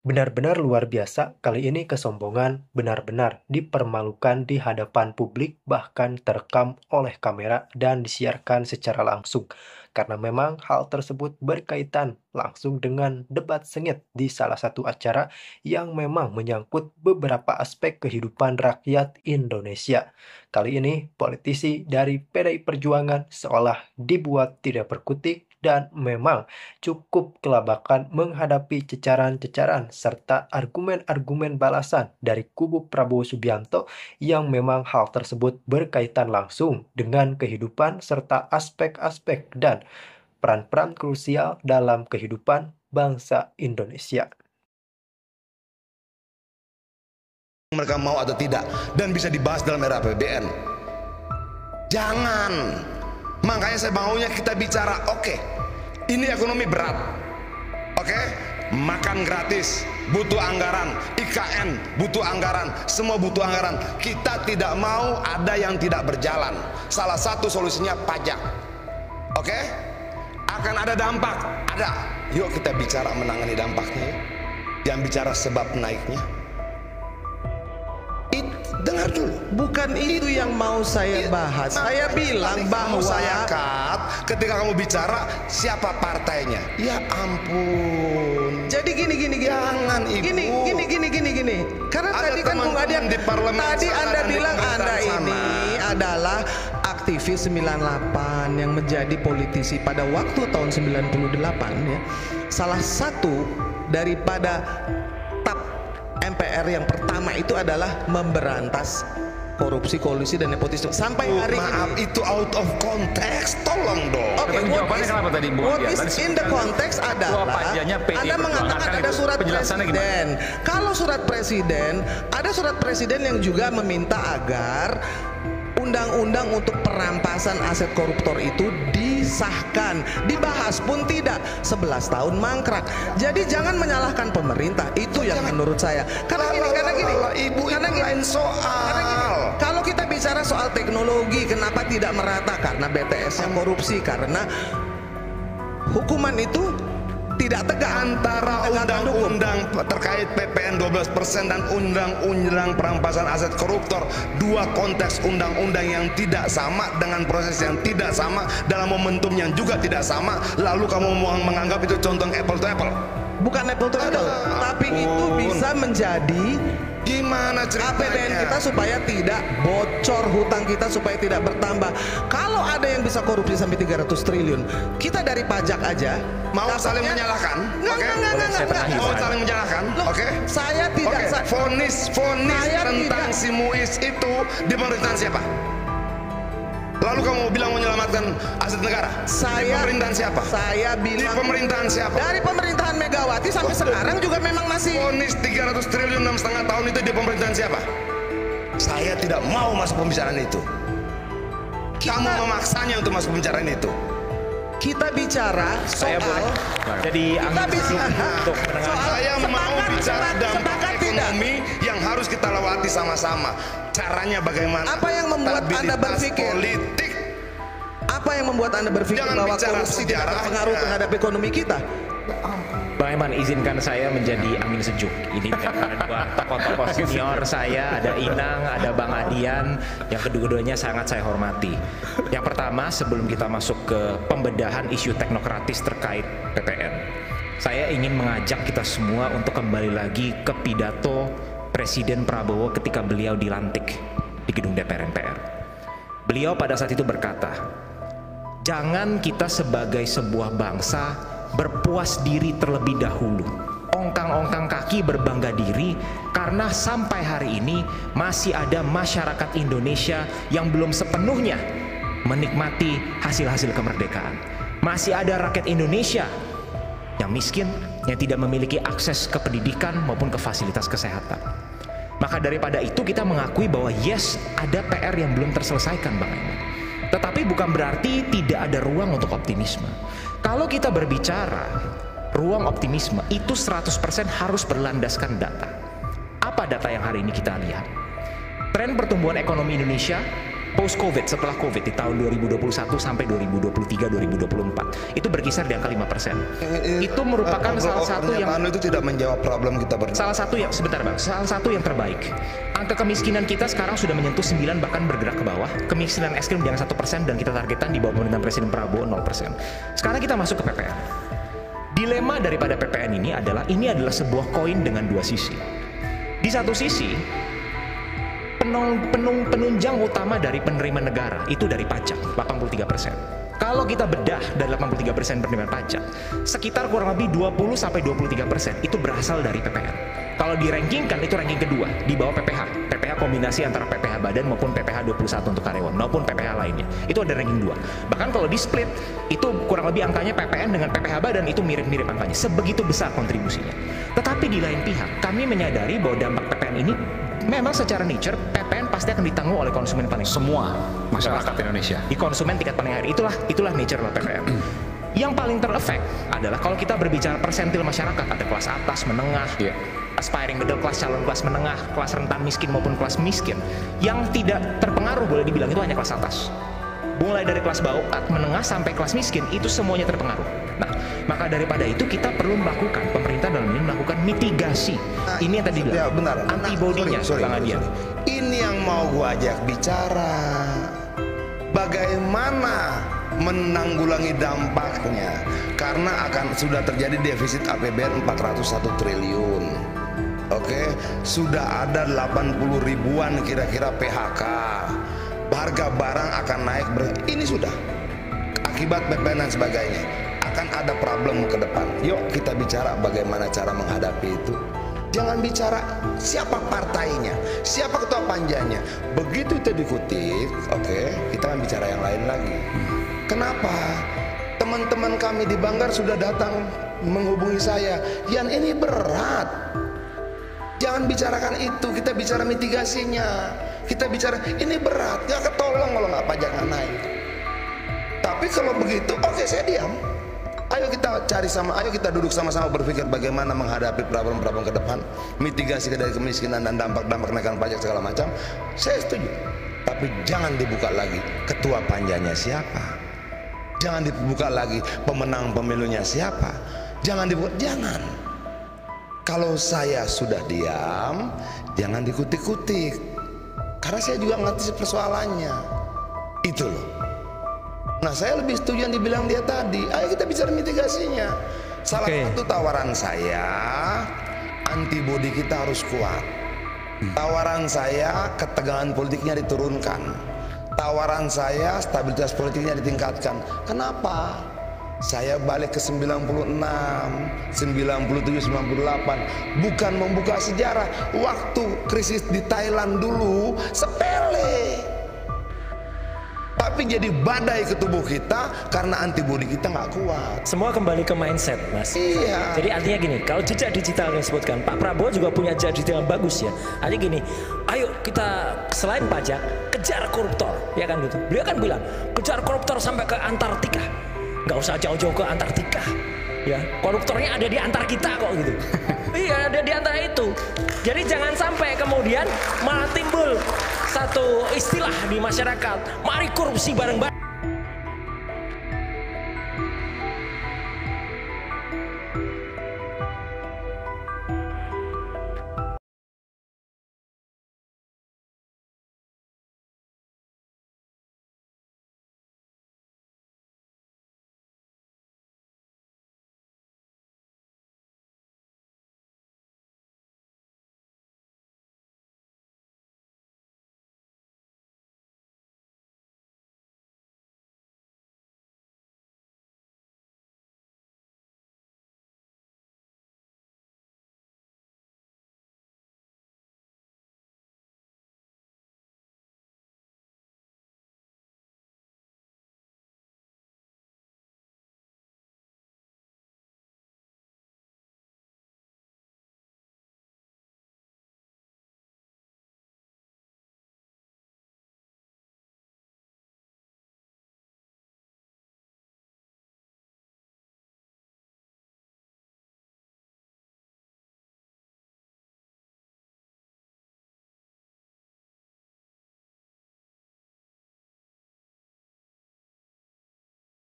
Benar-benar luar biasa, kali ini kesombongan benar-benar dipermalukan di hadapan publik, bahkan terekam oleh kamera dan disiarkan secara langsung. Karena memang hal tersebut berkaitan langsung dengan debat sengit di salah satu acara yang memang menyangkut beberapa aspek kehidupan rakyat Indonesia. Kali ini, politisi dari PDI Perjuangan seolah dibuat tidak berkutik dan memang cukup kelabakan menghadapi cecaran-cecaran serta argumen-argumen balasan dari kubu Prabowo Subianto yang memang hal tersebut berkaitan langsung dengan kehidupan serta aspek-aspek dan peran-peran krusial dalam kehidupan bangsa Indonesia. Mereka mau atau tidak, dan bisa dibahas dalam era APBN. Jangan. Makanya saya maunya kita bicara, oke, ini ekonomi berat, oke, makan gratis butuh anggaran, IKN butuh anggaran, semua butuh anggaran. Kita tidak mau ada yang tidak berjalan. Salah satu solusinya pajak, oke. Akan ada dampak, ada. Yuk kita bicara menangani dampaknya, jangan bicara sebab naiknya. Dengar dulu. Bukan itu yang mau saya bahas. Saya bilang bahwa saya ketika kamu bicara siapa partainya. Ya ampun. Jadi gini. Jangan ibu. Gini. Karena ada tadi kan Bung Adian di parlemen tadi Anda bilang Anda ini sana adalah aktivis 98 yang menjadi politisi pada waktu tahun 98 ya. Salah satu daripada MPR yang pertama itu adalah memberantas korupsi, kolusi, dan nepotisme. Sampai hari maaf, ini itu out of context. Tolong dong. Oke, what is in the context adalah Anda mengatakan ada surat presiden. Kalau surat presiden, ada surat presiden yang juga meminta agar undang-undang untuk perampasan aset koruptor itu disahkan, dibahas pun tidak, 11 tahun mangkrak. Jadi jangan menyalahkan pemerintah, itu yang menurut saya. Karena gini, lain soal. Kalau kita bicara soal teknologi, kenapa tidak merata? Karena BTS-nya korupsi, karena hukuman itu tidak tegak antara undang-undang terkait PPN 12% dan undang-undang perampasan aset koruptor. Dua konteks undang-undang yang tidak sama dengan proses yang tidak sama dalam momentum yang juga tidak sama. Lalu kamu mau menganggap itu contoh apple to apple? Bukan apple to apple, tapi itu bisa menjadi gimana ceritanya APBN kita supaya tidak bocor, hutang kita supaya tidak bertambah. Kalau ada yang bisa korupsi sampai 300 triliun, kita dari pajak aja mau saling menyalahkan. Mau saling menyalahkan. Oke. Saya tidak. Vonis tentang si Muiz itu di pemerintahan siapa? Lalu kamu bilang menyelamatkan aset negara? Di pemerintahan siapa? Saya bilang di pemerintahan siapa? Dari pemerintahan Megawati sampai sekarang juga memang masih. Vonis 300 triliun 6,5 tahun itu di pemerintahan siapa? Saya tidak mau masuk pembicaraan itu. Kamu memaksanya untuk masuk pembicaraan itu. Kita bicara soal jadi untuk saya mau bicara dampak ekonomi yang harus kita lewati sama-sama. Caranya bagaimana? Apa yang membuat Anda berpikir politik? Apa yang membuat Anda berpikir bahwa korupsi tidak berpengaruh terhadap ekonomi kita? Bang Eman, izinkan saya menjadi angin sejuk. Ini ada dua tokoh-tokoh senior saya, ada Inang, ada Bang Adian, yang kedua-duanya sangat saya hormati. Yang pertama, sebelum kita masuk ke pembedahan isu teknokratis terkait PPN, saya ingin mengajak kita semua untuk kembali lagi ke pidato Presiden Prabowo ketika beliau dilantik di gedung DPR MPR. Beliau pada saat itu berkata, jangan kita sebagai sebuah bangsa berpuas diri terlebih dahulu, ongkang-ongkang kaki berbangga diri, karena sampai hari ini masih ada masyarakat Indonesia yang belum sepenuhnya menikmati hasil-hasil kemerdekaan. Masih ada rakyat Indonesia yang miskin, yang tidak memiliki akses ke pendidikan maupun ke fasilitas kesehatan. Maka daripada itu kita mengakui bahwa yes, ada PR yang belum terselesaikan, Bang Eman. Tetapi bukan berarti tidak ada ruang untuk optimisme. Kalau kita berbicara ruang optimisme, itu 100% harus berlandaskan data. Apa data yang hari ini kita lihat? Tren pertumbuhan ekonomi Indonesia post COVID, setelah COVID di tahun 2021 sampai 2023-2024 itu berkisar di angka 5%. Itu merupakan salah satu yang itu tidak menjawab problem kita berdua. Salah satu yang sebentar Bang, salah satu yang terbaik. Angka kemiskinan kita sekarang sudah menyentuh 9 bahkan bergerak ke bawah. Kemiskinan ekstrim di angka 1% dan kita targetkan di bawah pemerintahan Presiden Prabowo 0%. Sekarang kita masuk ke PPN. Dilema daripada PPN ini adalah sebuah koin dengan dua sisi. Di satu sisi penunjang utama dari penerima negara itu dari pajak 83%. Kalau kita bedah dari 83% penerimaan pajak, sekitar kurang lebih 20-23% itu berasal dari PPN. Kalau dirankingkan itu ranking kedua di bawah PPH. PPH kombinasi antara PPH badan maupun PPH 21 untuk karyawan maupun PPH lainnya. Itu ada ranking 2. Bahkan kalau di split itu kurang lebih angkanya PPN dengan PPH badan itu mirip-mirip angkanya. Sebegitu besar kontribusinya. Tetapi di lain pihak kami menyadari bahwa dampak PPN ini memang secara nature PPN pasti akan ditanggung oleh konsumen paling semua masyarakat Indonesia. Di konsumen tingkat paling akhir itulah nature PPN. Yang paling terefek adalah kalau kita berbicara persentil masyarakat, ada kelas atas, menengah, aspiring middle class, calon kelas menengah, kelas rentan miskin maupun kelas miskin. Yang tidak terpengaruh boleh dibilang itu hanya kelas atas. Mulai dari kelas bawah, menengah sampai kelas miskin itu semuanya terpengaruh. Nah, maka daripada itu kita perlu melakukan, pemerintah dalam ini melakukan mitigasi. Ini yang tadi bilang, antibodinya, Bang Adian. Ini yang mau gua ajak bicara. Bagaimana menanggulangi dampaknya, karena sudah terjadi defisit APBN 401 triliun. Oke, sudah ada 80 ribuan kira-kira PHK. Harga barang akan naik. Ini sudah akibat PPN dan sebagainya. Akan ada problem ke depan. Yuk kita bicara bagaimana cara menghadapi itu. Jangan bicara siapa partainya, siapa ketua panjanya. Begitu itu dikutip, oke, kita akan bicara yang lain lagi. Kenapa? Teman-teman kami di Banggar sudah datang menghubungi saya. Yan, ini berat. Jangan bicarakan itu, kita bicara mitigasinya. Kita bicara ini berat, nggak ketolong kalau nggak pajak naik. Tapi kalau begitu, oke, saya diam. Ayo kita cari ayo kita duduk sama-sama berpikir bagaimana menghadapi problem-problem ke depan, mitigasi dari kemiskinan dan dampak-dampak kenaikan pajak segala macam. Saya setuju. Tapi jangan dibuka lagi ketua panjanya siapa. Jangan dibuka lagi pemenang pemilunya siapa. Jangan dibuka, jangan. Kalau saya sudah diam, jangan dikutik-kutik. Karena saya juga ngerti persoalannya. Itu loh. Nah, saya lebih setuju yang dibilang dia tadi. Ayo kita bicara mitigasinya. Salah satu tawaran saya, antibodi kita harus kuat. Tawaran saya, ketegangan politiknya diturunkan. Tawaran saya, stabilitas politiknya ditingkatkan. Kenapa? Saya balik ke 96, 97, 98. Bukan membuka sejarah. Waktu krisis di Thailand dulu, sepele. Tapi jadi badai ke tubuh kita karena antibodi kita nggak kuat. Semua kembali ke mindset, Mas. Iya. Jadi artinya gini, kalau jejak digital yang disebutkan, Pak Prabowo juga punya jejak digital yang bagus ya. Artinya gini, ayo kita selain pajak, kejar koruptor, ya kan gitu. Beliau kan bilang, kejar koruptor sampai ke Antartika. Nggak usah jauh-jauh ke Antartika. Ya, koruptornya ada di antar kita kok gitu. Iya, ada di antara itu. Jadi jangan sampai kemudian malah timbul satu istilah di masyarakat, mari korupsi bareng-bareng.